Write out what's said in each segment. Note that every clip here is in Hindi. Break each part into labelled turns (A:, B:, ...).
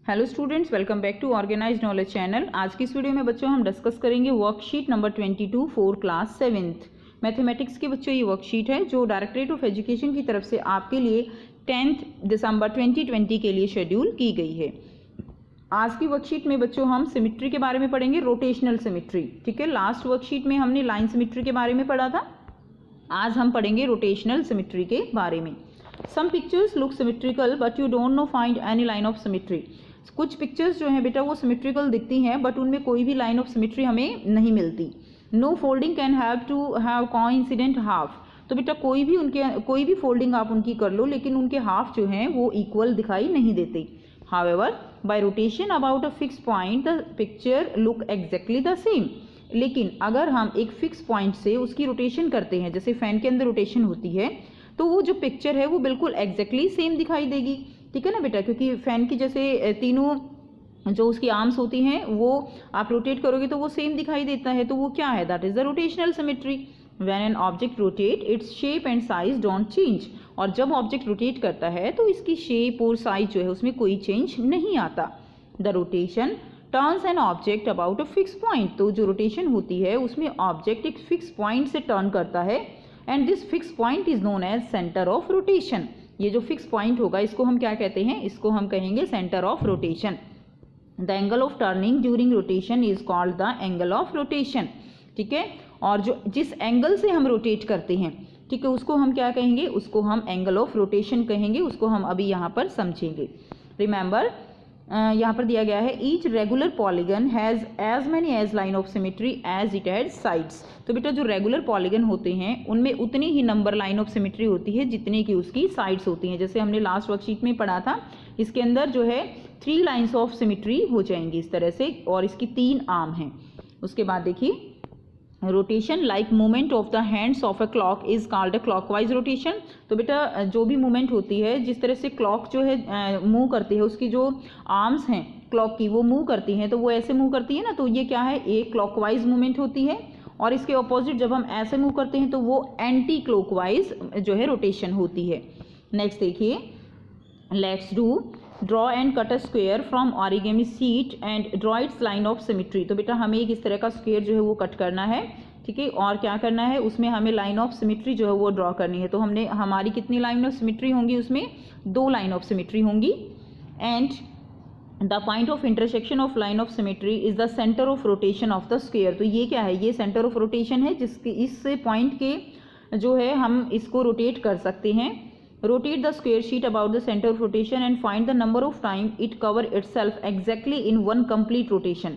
A: Hello students, welcome back to organised knowledge channel. आज की इस वीडियो में बच्चों हम डिस्कस करेंगे worksheet number 22 for class 7th mathematics की। बच्चों ये वर्कशीट है जो डायरेक्टरेट ऑफ एजुकेशन की तरफ से आपके लिए 10 दिसंबर 2020 के लिए शेड्यूल की गई है। आज की वर्कशीट में बच्चों हम सिमेट्री के बारे में पढ़ेंगे, रोटेशनल सिमेट्री। ठीक है, लास्ट वर्कशीट में हमने लाइन सिमेट्री के बारे में पढ़ा था, आज हम पढ़ेंगे रोटेशनल सिमेट्री के बारे में। Some pictures look symmetrical but you don't no find any line of symmetry. कुछ पिक्चर्स जो हैं बेटा वो सिमेट्रिकल दिखती हैं बट उनमें कोई भी लाइन ऑफ सिमेट्री हमें नहीं मिलती। No folding can have to have coincident half. तो बेटा कोई भी फोल्डिंग आप उनकी कर लो लेकिन उनके हाफ जो हैं वो इक्वल दिखाई नहीं देते। However bye rotation about a fix point the picture look exactly the same. लेकिन अगर हम एक फिक्स पॉइंट से उसकी रोटेशन करते हैं, जैसे फैन के अंदर रोटेशन होती है, तो वो जो पिक्चर है वो बिल्कुल एग्जैक्टली सेम दिखाई देगी। ठीक है ना बेटा, क्योंकि फैन की जैसे तीनों जो उसकी आर्म्स होती हैं वो आप रोटेट करोगे तो वो सेम दिखाई देता है, तो वो क्या है, that is the rotational symmetry. When an object rotate its shape and size don't change. और जब ऑब्जेक्ट रोटेट करता है तो इसकी शेप और साइज जो है उसमें कोई चेंज नहीं आता। The rotation turns an object about a fix point. तो जो रोटेशन होती है उसमें ऑब्जेक्ट एक फिक्स पॉइंट से टर्न करता है and this fix point is known as centre of rotation. ये जो फिक्स पॉइंट होगा इसको हम क्या कहते हैं, इसको हम कहेंगे centre of rotation. The angle of turning during rotation is called the angle of rotation. ठीक है, और जो जिस एंगल से हम रोटेट करते हैं, ठीक है, उसको हम क्या कहेंगे, उसको हम एंगल ऑफ रोटेशन कहेंगे। उसको हम अभी यहाँ पर समझेंगे। रिमेंबर यहाँ पर दिया गया है each regular polygon has as many as line of symmetry as it has sides. तो बेटा जो रेगुलर पॉलीगन होते हैं उनमें उतनी ही नंबर लाइन ऑफ सिमेट्री होती है जितनी की उसकी साइड्स होती हैं। जैसे हमने लास्ट वर्कशीट में पढ़ा था, इसके अंदर जो है 3 लाइन्स ऑफ सिमेट्री हो जाएंगी इस तरह से, और इसकी 3 आर्म हैं। उसके बाद देखिए, rotation like movement of the hands of a clock is called a clockwise rotation. तो बेटा जो भी मूवमेंट होती है, जिस तरह से क्लॉक जो है मूव करती है, उसकी जो आर्म्स हैं क्लॉक की वो मूव करती हैं, तो वो ऐसे मूव करती है ना, तो ये क्या है, एक क्लॉकवाइज मूवमेंट होती है। और इसके ऑपोजिट जब हम ऐसे मूव करते हैं तो वो एंटी क्लॉकवाइज जो है रोटेशन होती है। नेक्स्ट देखिए, let's do draw and cut a square from origami sheet and draw it's line of symmetry. तो बेटा हमें एक इस तरह का स्क्वेयर जो है वो कट करना है। ठीक है, और क्या करना है, उसमें हमें लाइन ऑफ सिमेट्री जो है वो ड्रॉ करनी है। तो हमारी कितनी लाइन ऑफ सिमेट्री होंगी, उसमें 2 लाइन ऑफ सिमेट्री होंगी। And the point of intersection of line of symmetry is the centre of rotation of the square. तो ये क्या है, ये सेंटर ऑफ रोटेशन है जिसके इस पॉइंट के जो है हम इसको रोटेट कर सकते हैं। Rotate the square sheet about the centre of rotation and find the number of time it cover itself exactly in 1 complete rotation.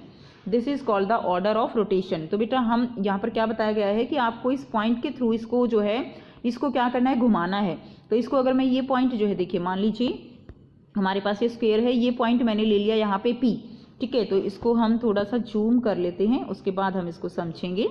A: This is called the order of rotation. तो बेटा हम यहाँ पर क्या बताया गया है कि आपको इस पॉइंट के थ्रू इसको जो है इसको क्या करना है, घुमाना है। तो इसको अगर मैं ये पॉइंट जो है, देखिए मान लीजिए हमारे पास ये स्क्वेयर है, ये पॉइंट मैंने ले लिया यहाँ पे P। ठीक है, तो इसको हम थोड़ा सा जूम कर लेते हैं, उसके बाद हम इसको समझेंगे।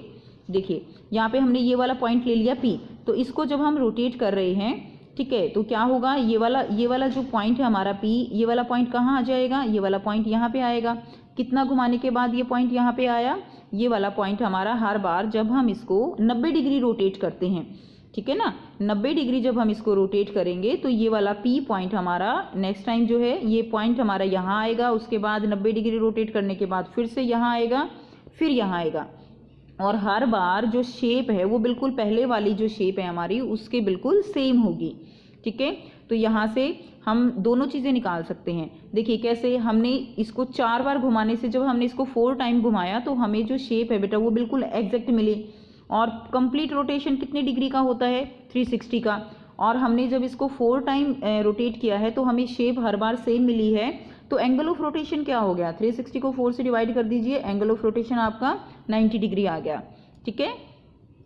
A: देखिए यहाँ पे हमने ये वाला पॉइंट ले लिया P, तो इसको जब हम रोटेट कर रहे हैं, ठीक है, तो क्या होगा, ये वाला जो पॉइंट है हमारा P, ये वाला पॉइंट कहाँ आ जाएगा, ये वाला पॉइंट यहाँ पे आएगा। कितना घुमाने के बाद ये पॉइंट यहाँ पे आया, ये वाला पॉइंट हमारा हर बार जब हम इसको 90 डिग्री रोटेट करते हैं, ठीक है ना, 90 डिग्री जब हम इसको रोटेट करेंगे तो ये वाला P पॉइंट हमारा नेक्स्ट टाइम जो है ये पॉइंट हमारा यहाँ आएगा। उसके बाद 90 डिग्री रोटेट करने के बाद फिर से यहाँ आएगा, फिर यहाँ आएगा, और हर बार जो शेप है वो बिल्कुल पहले वाली जो शेप है हमारी उसके बिल्कुल सेम होगी। ठीक है, तो यहाँ से हम दोनों चीज़ें निकाल सकते हैं। देखिए कैसे, हमने इसको 4 बार घुमाने से जब हमने इसको 4 टाइम घुमाया तो हमें जो शेप है बेटा वो बिल्कुल एग्जैक्ट मिली। और कंप्लीट रोटेशन कितने डिग्री का होता है, 360 का। और हमने जब इसको 4 टाइम रोटेट किया है तो हमें शेप हर बार सेम मिली है। तो एंगल ऑफ रोटेशन क्या हो गया, 360 को 4 से डिवाइड कर दीजिए, एंगल ऑफ रोटेशन आपका 90 डिग्री आ गया। ठीक है,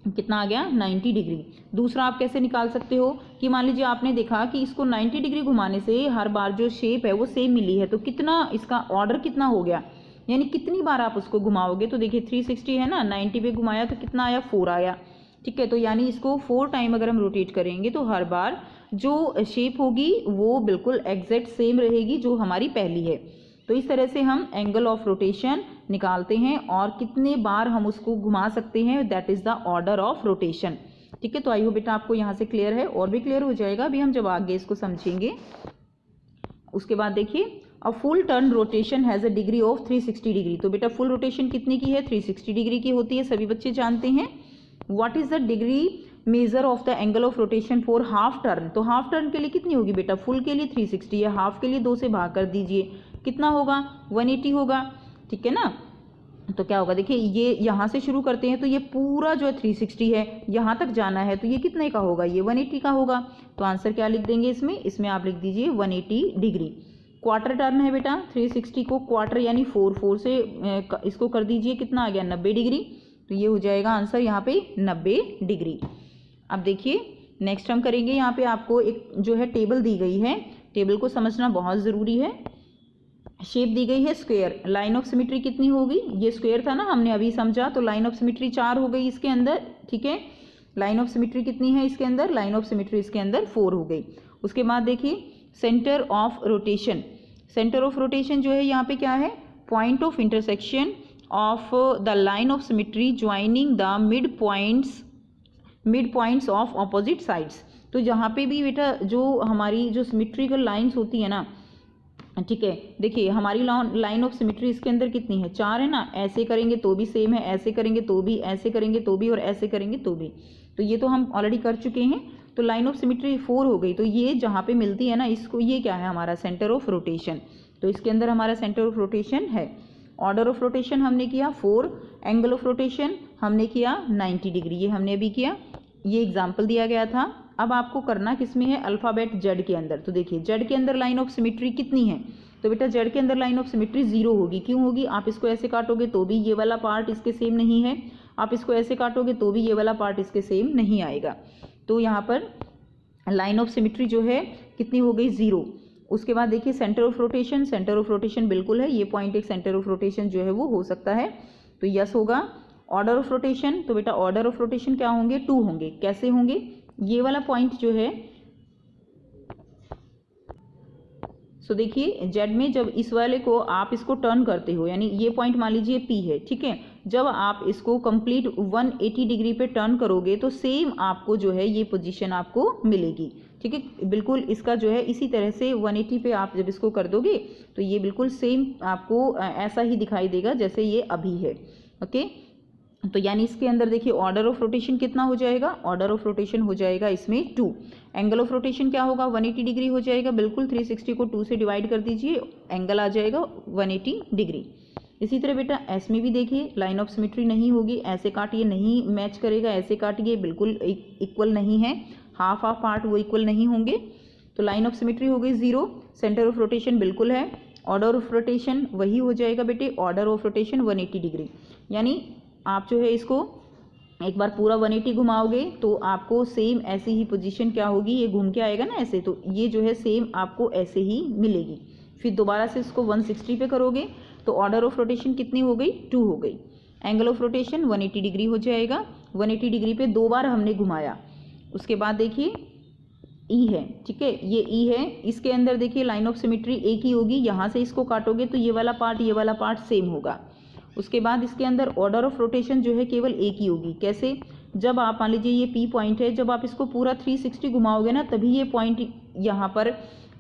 A: कितना आ गया, 90 डिग्री। दूसरा आप कैसे निकाल सकते हो कि मान लीजिए आपने देखा कि इसको 90 डिग्री घुमाने से हर बार जो शेप है वो सेम मिली है, तो कितना इसका ऑर्डर कितना हो गया, यानी कितनी बार आप उसको घुमाओगे। तो देखिए 360 है ना, 90 पे घुमाया तो कितना आया, 4 आया। ठीक है, तो यानी इसको 4 टाइम अगर हम रोटेट करेंगे तो हर बार जो शेप होगी वो बिल्कुल एग्जैक्ट सेम रहेगी जो हमारी पहली है। तो इस तरह से हम एंगल ऑफ रोटेशन निकालते हैं और कितने बार हम उसको घुमा सकते हैं, that is the order of rotation. ठीक है, तो आई होप बेटा आपको यहाँ से क्लियर है, और भी क्लियर हो जाएगा अभी हम जब आगे इसको समझेंगे। उसके बाद देखिए, a full turn rotation has a degree of 360 degree. तो बेटा फुल रोटेशन कितने की है, 360 डिग्री की होती है, सभी बच्चे जानते हैं। What is the degree measure of the angle of rotation for half turn. तो हाफ टर्न के लिए कितनी होगी बेटा, फुल के लिए 360 है, हाफ के लिए 2 से भाग कर दीजिए, कितना होगा 180 होगा, ठीक है ना। तो क्या होगा, देखिए ये यहाँ से शुरू करते हैं तो ये पूरा जो है 360 है, यहाँ तक जाना है तो ये कितने का होगा, ये 180 का होगा। तो आंसर क्या लिख देंगे इसमें, इसमें आप लिख दीजिए 180 डिग्री। क्वार्टर टर्न है बेटा, 360 को क्वार्टर यानी 4 से इसको कर दीजिए, कितना आ गया 90 डिग्री। तो ये हो जाएगा आंसर यहाँ पे 90 डिग्री। अब देखिए नेक्स्ट हम करेंगे, यहाँ पे आपको एक जो है टेबल दी गई है, टेबल को समझना बहुत ज़रूरी है। शेप दी गई है स्क्वायर, लाइन ऑफ सिमेट्री कितनी होगी, ये स्क्वायर था ना हमने अभी समझा, तो लाइन ऑफ सिमेट्री 4 हो गई इसके अंदर, ठीक है। लाइन ऑफ सिमेट्री कितनी है इसके अंदर, लाइन ऑफ सिमेट्री इसके अंदर 4 हो गई। उसके बाद देखिए centre of rotation, centre of rotation जो है यहाँ पे क्या है, point of intersection of the line of symmetry joining the mid points of opposite sides. तो जहाँ पे भी बेटा जो हमारी जो सिमेट्रिकल लाइंस होती है ना, ठीक है, देखिए हमारी लाइन ऑफ सिमेट्री इसके अंदर कितनी है, 4 है ना, ऐसे करेंगे तो भी सेम है, ऐसे करेंगे तो भी, ऐसे करेंगे तो भी और ऐसे करेंगे तो भी। तो ये तो हम ऑलरेडी कर चुके हैं, तो लाइन ऑफ सिमेट्री 4 हो गई। तो ये जहाँ पे मिलती है ना इसको, ये क्या है हमारा सेंटर ऑफ रोटेशन। तो इसके अंदर हमारा सेंटर ऑफ रोटेशन है। ऑर्डर ऑफ रोटेशन हमने किया 4, एंगल ऑफ रोटेशन हमने किया 90 डिग्री, ये हमने अभी किया, ये एग्जाम्पल दिया गया था। अब आपको करना किस में है, अल्फ़ाबेट जेड के अंदर। तो देखिए जेड के अंदर लाइन ऑफ सिमेट्री कितनी है, तो बेटा जेड के अंदर लाइन ऑफ सिमेट्री 0 होगी। क्यों होगी, आप इसको ऐसे काटोगे तो भी ये वाला पार्ट इसके सेम नहीं है, आप इसको ऐसे काटोगे तो भी ये वाला पार्ट इसके सेम नहीं आएगा। तो यहाँ पर लाइन ऑफ सिमेट्री जो है कितनी हो गई, 0। उसके बाद देखिए centre of rotation, centre of rotation बिल्कुल है, ये पॉइंट एक सेंटर ऑफ रोटेशन जो है वो हो सकता है, तो यस होगा। ऑर्डर ऑफ रोटेशन, तो बेटा ऑर्डर ऑफ रोटेशन क्या होंगे, 2 होंगे। कैसे होंगे, ये वाला पॉइंट जो है, सो देखिए जेड में जब इस वाले को आप इसको टर्न करते हो, यानी ये पॉइंट मान लीजिए P है, ठीक है, जब आप इसको कंप्लीट 180 डिग्री पे टर्न करोगे तो सेम आपको जो है ये पोजीशन आपको मिलेगी, ठीक है। बिल्कुल इसका जो है इसी तरह से 180 पे आप जब इसको कर दोगे तो ये बिल्कुल सेम आपको ऐसा ही दिखाई देगा जैसे ये अभी है, ओके। तो यानी इसके अंदर देखिए ऑर्डर ऑफ रोटेशन कितना हो जाएगा, ऑर्डर ऑफ रोटेशन हो जाएगा इसमें 2। एंगल ऑफ रोटेशन क्या होगा, 180 डिग्री हो जाएगा, बिल्कुल 360 को 2 से डिवाइड कर दीजिए, एंगल आ जाएगा 180 डिग्री। इसी तरह बेटा एस में भी देखिए लाइन ऑफ सिमेट्री नहीं होगी, ऐसे काटिए नहीं मैच करेगा, ऐसे काटिए बिल्कुल इक्वल नहीं है, हाफ हाफ पार्ट वो इक्वल नहीं होंगे। तो लाइन ऑफ सिमेट्री हो गई 0, सेंटर ऑफ रोटेशन बिल्कुल है, ऑर्डर ऑफ रोटेशन वही हो जाएगा बेटे, ऑर्डर ऑफ रोटेशन 180 डिग्री। यानी आप जो है इसको एक बार पूरा 180 घुमाओगे तो आपको सेम ऐसी ही पोजीशन क्या होगी, ये घूम के आएगा ना ऐसे, तो ये जो है सेम आपको ऐसे ही मिलेगी। फिर दोबारा से इसको 160 पे करोगे तो ऑर्डर ऑफ रोटेशन कितनी हो गई, 2 हो गई। एंगल ऑफ रोटेशन 180 डिग्री हो जाएगा, 180 डिग्री पे 2 बार हमने घुमाया। उसके बाद देखिए ई है, ठीक है, ये ई है, इसके अंदर देखिए लाइन ऑफ सिमेट्री एक ही होगी, यहाँ से इसको काटोगे तो ये वाला पार्ट सेम होगा। उसके बाद इसके अंदर ऑर्डर ऑफ रोटेशन जो है केवल एक ही होगी। कैसे, जब आप मान लीजिए ये P पॉइंट है, जब आप इसको पूरा 360 घुमाओगे ना तभी ये पॉइंट यहाँ पर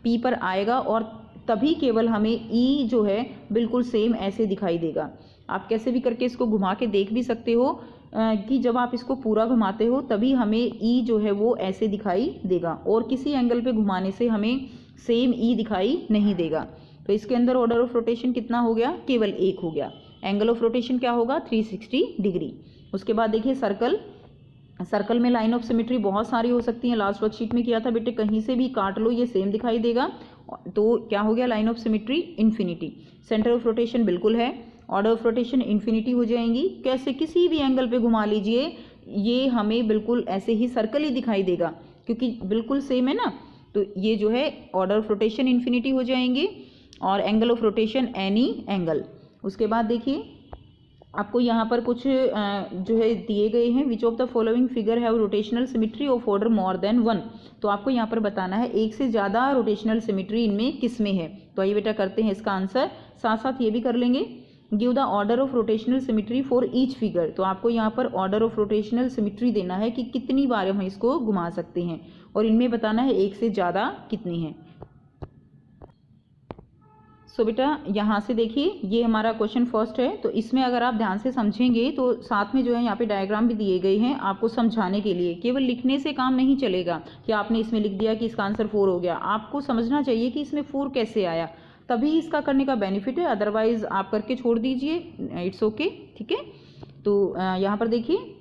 A: P पर आएगा और तभी केवल हमें E जो है बिल्कुल सेम ऐसे दिखाई देगा। आप कैसे भी करके इसको घुमा के देख भी सकते हो कि जब आप इसको पूरा घुमाते हो तभी हमें E जो है वो ऐसे दिखाई देगा और किसी एंगल पे घुमाने से हमें सेम E दिखाई नहीं देगा। तो इसके अंदर ऑर्डर ऑफ रोटेशन कितना हो गया, केवल 1 हो गया। एंगल ऑफ रोटेशन क्या होगा, 360 डिग्री। उसके बाद देखिए सर्कल, सर्कल में लाइन ऑफ सिमेट्री बहुत सारी हो सकती हैं, लास्ट वर्कशीट में किया था बेटे, कहीं से भी काट लो ये सेम दिखाई देगा। तो क्या हो गया, line of symmetry infinity. Centre of rotation बिल्कुल है, ऑर्डर ऑफ रोटेशन इन्फिनिटी हो जाएंगी। कैसे, किसी भी एंगल पे घुमा लीजिए ये हमें बिल्कुल ऐसे ही सर्कल ही दिखाई देगा क्योंकि बिल्कुल सेम है ना। तो ये जो है ऑर्डर ऑफ रोटेशन इन्फिनिटी हो जाएंगे और angle of rotation any angle. उसके बाद देखिए आपको यहाँ पर कुछ जो है दिए गए हैं, which of the following figure have rotational symmetry of order more than 1। तो आपको यहाँ पर बताना है एक से ज़्यादा रोटेशनल सिमेट्री इनमें किस में है। तो आइए बेटा करते हैं इसका आंसर, साथ साथ ये भी कर लेंगे। Give the order of rotational symmetry for each figure. तो आपको यहाँ पर ऑर्डर ऑफ रोटेशनल सिमेट्री देना है कि कितनी बार हम इसको घुमा सकते हैं और इनमें बताना है एक से ज़्यादा कितनी है। सो बेटा यहाँ से देखिए ये हमारा क्वेश्चन फर्स्ट है, तो इसमें अगर आप ध्यान से समझेंगे तो साथ में जो है यहाँ पे डायग्राम भी दिए गए हैं आपको समझाने के लिए। केवल लिखने से काम नहीं चलेगा कि आपने इसमें लिख दिया कि इसका आंसर 4 हो गया, आपको समझना चाहिए कि इसमें 4 कैसे आया, तभी इसका करने का बेनिफिट है, अदरवाइज आप करके छोड़ दीजिए, इट्स ओके। ठीक है, तो यहाँ पर देखिए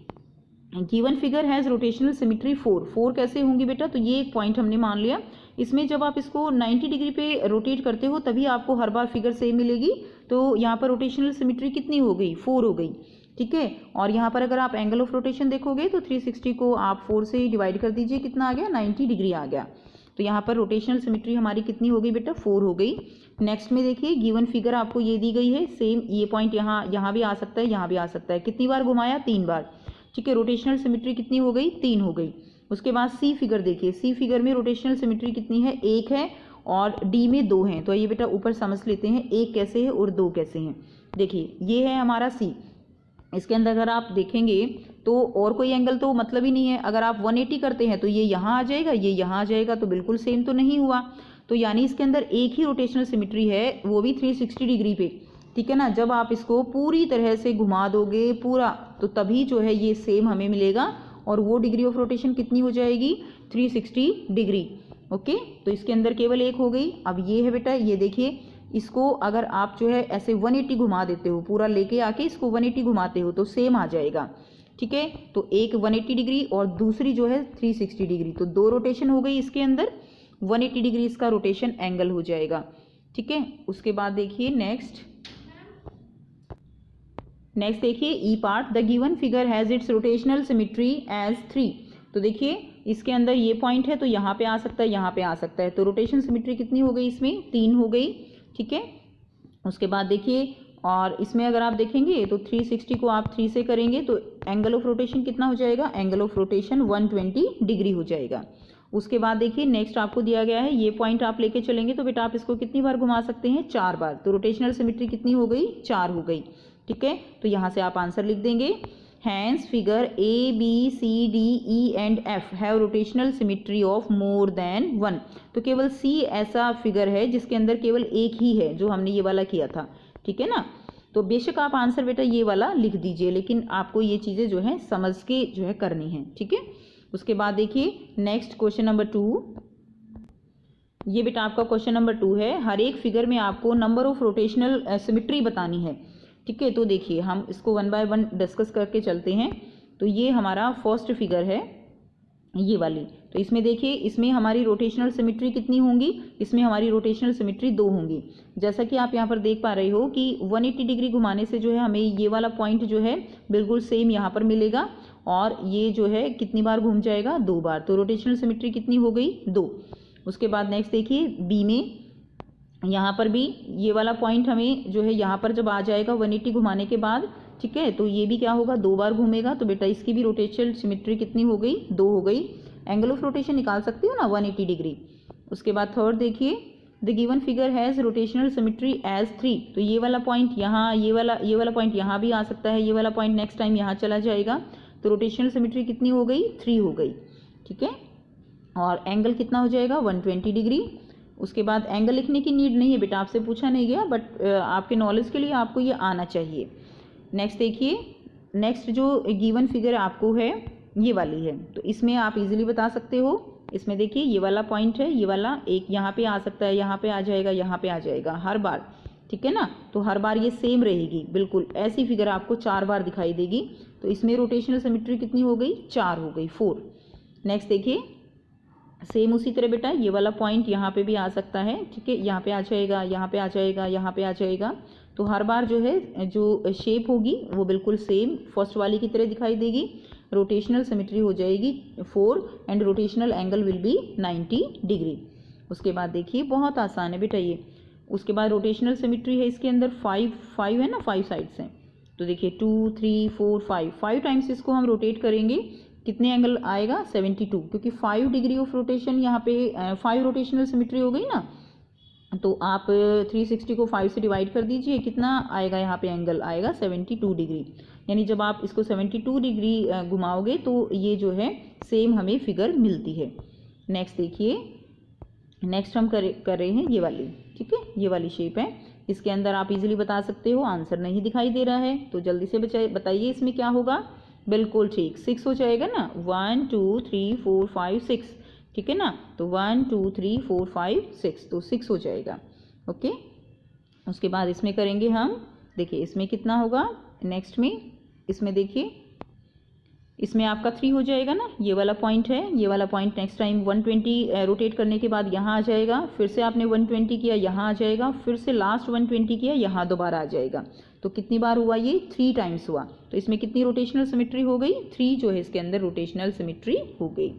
A: given figure has rotational symmetry 4 कैसे होंगी बेटा, तो ये एक पॉइंट हमने मान लिया। इसमें जब आप इसको 90 डिग्री पे रोटेट करते हो तभी आपको हर बार फिगर सेम मिलेगी, तो यहाँ पर रोटेशनल सिमेट्री कितनी हो गई, 4 हो गई। ठीक है, और यहाँ पर अगर आप एंगल ऑफ रोटेशन देखोगे तो 360 को आप 4 से डिवाइड कर दीजिए, कितना आ गया, 90 डिग्री आ गया। तो यहाँ पर रोटेशनल सिमेट्री हमारी कितनी हो गई बेटा, 4 हो गई। नेक्स्ट में देखिए गिवन फिगर आपको ये दी गई है, सेम ये पॉइंट यहाँ भी आ सकता है, यहाँ भी आ सकता है, कितनी बार घुमाया, 3 बार। ठीक है, रोटेशनल सिमेट्री कितनी हो गई, 3 हो गई। उसके बाद सी फिगर देखिए, सी फिगर में रोटेशनल सिमेट्री कितनी है, 1 है और डी में 2 हैं। तो ये बेटा ऊपर समझ लेते हैं 1 कैसे है और 2 कैसे हैं। देखिए ये है हमारा सी, इसके अंदर अगर आप देखेंगे तो और कोई एंगल तो मतलब ही नहीं है। अगर आप 180 करते हैं तो ये यहाँ आ जाएगा, ये यहाँ आ जाएगा, तो बिल्कुल सेम तो नहीं हुआ। तो यानी इसके अंदर एक ही रोटेशनल सिमेट्री है, वो भी 360 डिग्री पे। ठीक है ना, जब आप इसको पूरी तरह से घुमा दोगे पूरा, तो तभी जो है ये सेम हमें मिलेगा, और वो डिग्री ऑफ रोटेशन कितनी हो जाएगी, 360 डिग्री। ओके, तो इसके अंदर केवल एक हो गई। अब ये है बेटा, ये देखिए इसको अगर आप जो है ऐसे 180 घुमा देते हो, पूरा लेके आके इसको 180 घुमाते हो तो सेम आ जाएगा। ठीक है, तो एक 180 डिग्री और दूसरी जो है 360 डिग्री, तो 2 रोटेशन हो गई इसके अंदर, 180 डिग्री इसका रोटेशन एंगल हो जाएगा। ठीक है, उसके बाद देखिए नेक्स्ट देखिए E part, the given figure has its rotational symmetry as 3। तो देखिए इसके अंदर ये पॉइंट है तो यहाँ पे आ सकता है, यहाँ पे आ सकता है, तो रोटेशन सिमेट्री कितनी हो गई, इसमें 3 हो गई। ठीक है, उसके बाद देखिए और इसमें अगर आप देखेंगे तो 360 को आप 3 से करेंगे तो एंगल ऑफ रोटेशन कितना हो जाएगा, एंगल ऑफ रोटेशन 120 डिग्री हो जाएगा। उसके बाद देखिए नेक्स्ट आपको दिया गया है, ये पॉइंट आप लेके चलेंगे तो बेटा आप इसको कितनी बार घुमा सकते हैं, 4 बार। तो रोटेशनल सिमेट्री कितनी हो गई, 4 हो गई। ठीक है, तो यहाँ से आप आंसर लिख देंगे, hence figure A B C D E and F have rotational symmetry of more than 1। तो केवल सी ऐसा फिगर है जिसके अंदर केवल एक ही है, जो हमने ये वाला किया था। ठीक है ना, तो बेशक आप आंसर बेटा ये वाला लिख दीजिए, लेकिन आपको ये चीज़ें जो है समझ के जो है करनी है। ठीक है, उसके बाद देखिए नेक्स्ट क्वेश्चन नंबर 2, ये बेटा आपका क्वेश्चन नंबर 2 है। हर एक फिगर में आपको नंबर ऑफ रोटेशनल सिमेट्री बतानी है। ठीक है, तो देखिए हम इसको 1 बाय 1 डिस्कस करके चलते हैं। तो ये हमारा फर्स्ट फिगर है, ये वाली। तो इसमें देखिए इसमें हमारी रोटेशनल सिमेट्री कितनी होंगी, इसमें हमारी रोटेशनल सिमेट्री 2 होंगी। जैसा कि आप यहाँ पर देख पा रहे हो कि 180 डिग्री घुमाने से जो है हमें ये वाला पॉइंट जो है बिल्कुल सेम यहाँ पर मिलेगा, और ये जो है कितनी बार घूम जाएगा, 2 बार। तो रोटेशनल सिमेट्री कितनी हो गई, 2। उसके बाद नेक्स्ट देखिए बी में, यहाँ पर भी ये वाला पॉइंट हमें जो है यहाँ पर जब आ जाएगा 180 घुमाने के बाद, ठीक है, तो ये भी क्या होगा, 2 बार घूमेगा। तो बेटा इसकी भी रोटेशनल सिमेट्री कितनी हो गई, 2 हो गई। एंगल ऑफ रोटेशन निकाल सकते हो ना, 180 डिग्री। उसके बाद थर्ड देखिए, the given figure has rotational symmetry as 3। तो ये वाला पॉइंट यहाँ, ये वाला पॉइंट यहाँ भी आ सकता है, ये वाला पॉइंट नेक्स्ट टाइम यहाँ चला जाएगा। तो रोटेशनल सिमेट्री कितनी हो गई, 3 हो गई। ठीक है, और एंगल कितना हो जाएगा, 120 डिग्री। उसके बाद एंगल लिखने की नीड नहीं है बेटा, आपसे पूछा नहीं गया, बट आपके नॉलेज के लिए आपको ये आना चाहिए। नेक्स्ट देखिए, नेक्स्ट जो गिवन फिगर आपको है ये वाली है, तो इसमें आप इजीली बता सकते हो। इसमें देखिए ये वाला पॉइंट है, ये वाला एक यहाँ पे आ सकता है, यहाँ पे आ जाएगा, यहाँ पे आ जाएगा हर बार। ठीक है ना, तो हर बार ये सेम रहेगी, बिल्कुल ऐसी फिगर आपको 4 बार दिखाई देगी। तो इसमें रोटेशनल सिमेट्री कितनी हो गई, 4 हो गई, 4। नेक्स्ट देखिए सेम उसी तरह बेटा ये वाला पॉइंट यहाँ पे भी आ सकता है। ठीक है, यहाँ पे आ जाएगा, यहाँ पे आ जाएगा, यहाँ पे आ जाएगा। तो हर बार जो है जो शेप होगी वो बिल्कुल सेम फर्स्ट वाली की तरह दिखाई देगी। रोटेशनल सिमेट्री हो जाएगी 4 and rotational angle will be 90 degree. उसके बाद देखिए बहुत आसान है बेटा ये। उसके बाद रोटेशनल सिमेट्री है इसके अंदर 5 है ना, 5 साइड्स हैं। तो देखिए 2 3 4 5 टाइम्स इसको हम रोटेट करेंगे, कितने एंगल आएगा, 72, क्योंकि 5 डिग्री ऑफ रोटेशन यहाँ पे 5 रोटेशनल सिमेट्री हो गई ना। तो आप 360 को 5 से डिवाइड कर दीजिए, कितना आएगा यहाँ पे एंगल आएगा 72 डिग्री। यानी जब आप इसको 72 डिग्री घुमाओगे तो ये जो है सेम हमें फिगर मिलती है। नेक्स्ट देखिए, नेक्स्ट हम कर रहे हैं ये वाली। ठीक है, ये वाली शेप है। इसके अंदर आप इजीली बता सकते हो, आंसर नहीं दिखाई दे रहा है तो जल्दी से बताइए इसमें क्या होगा। बिल्कुल ठीक, 6 हो जाएगा ना, 1 2 3 4 5 6, ठीक है ना। तो 1 2 3 4 5 6, तो 6 हो जाएगा। ओके, उसके बाद इसमें करेंगे हम, देखिए इसमें कितना होगा नेक्स्ट में, इसमें देखिए इसमें आपका 3 हो जाएगा ना, ये वाला पॉइंट है, ये वाला पॉइंट नेक्स्ट टाइम 120 रोटेट करने के बाद यहाँ आ जाएगा, फिर से आपने 120 किया यहाँ आ जाएगा, फिर से लास्ट 120 किया यहाँ दोबारा आ जाएगा। तो कितनी बार हुआ ये, 3 टाइम्स हुआ। तो इसमें कितनी रोटेशनल सिमेट्री हो गई, 3 जो है इसके अंदर रोटेशनल सिमेट्री हो गई।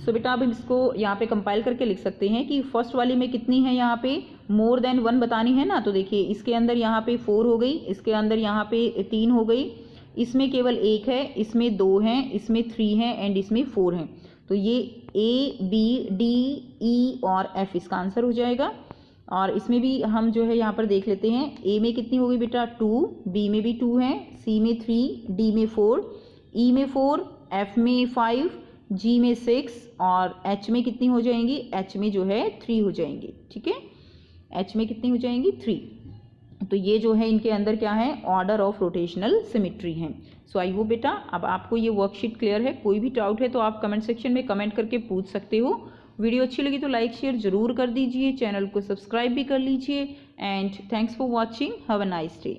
A: सो बेटा अब इसको यहाँ पे कंपाइल करके लिख सकते हैं कि फर्स्ट वाली में कितनी है, यहाँ पे मोर देन 1 बतानी है ना। तो देखिए इसके अंदर यहाँ पे 4 हो गई, इसके अंदर यहाँ पे 3 हो गई, इसमें केवल 1 है, इसमें 2 हैं, इसमें 3 हैं एंड इसमें 4 हैं। तो ये A B D E और F इसका आंसर हो जाएगा। और इसमें भी हम जो है यहाँ पर देख लेते हैं, A में कितनी हो गई बेटा 2, B में भी 2 है, C में 3, D में 4, E में 4, F में 5, G में 6 और H में कितनी हो जाएंगी, H में जो है 3 हो जाएंगी, ठीक है। H में कितनी हो जाएंगी 3। तो ये जो है इनके अंदर क्या है, ऑर्डर ऑफ रोटेशनल सिमेट्री है। सो आई होप बेटा अब आपको ये वर्कशीट क्लियर है। कोई भी डाउट है तो आप कमेंट सेक्शन में कमेंट करके पूछ सकते हो। वीडियो अच्छी लगी तो लाइक शेयर जरूर कर दीजिए, चैनल को सब्सक्राइब भी कर लीजिए and thanks for watching, have a nice day.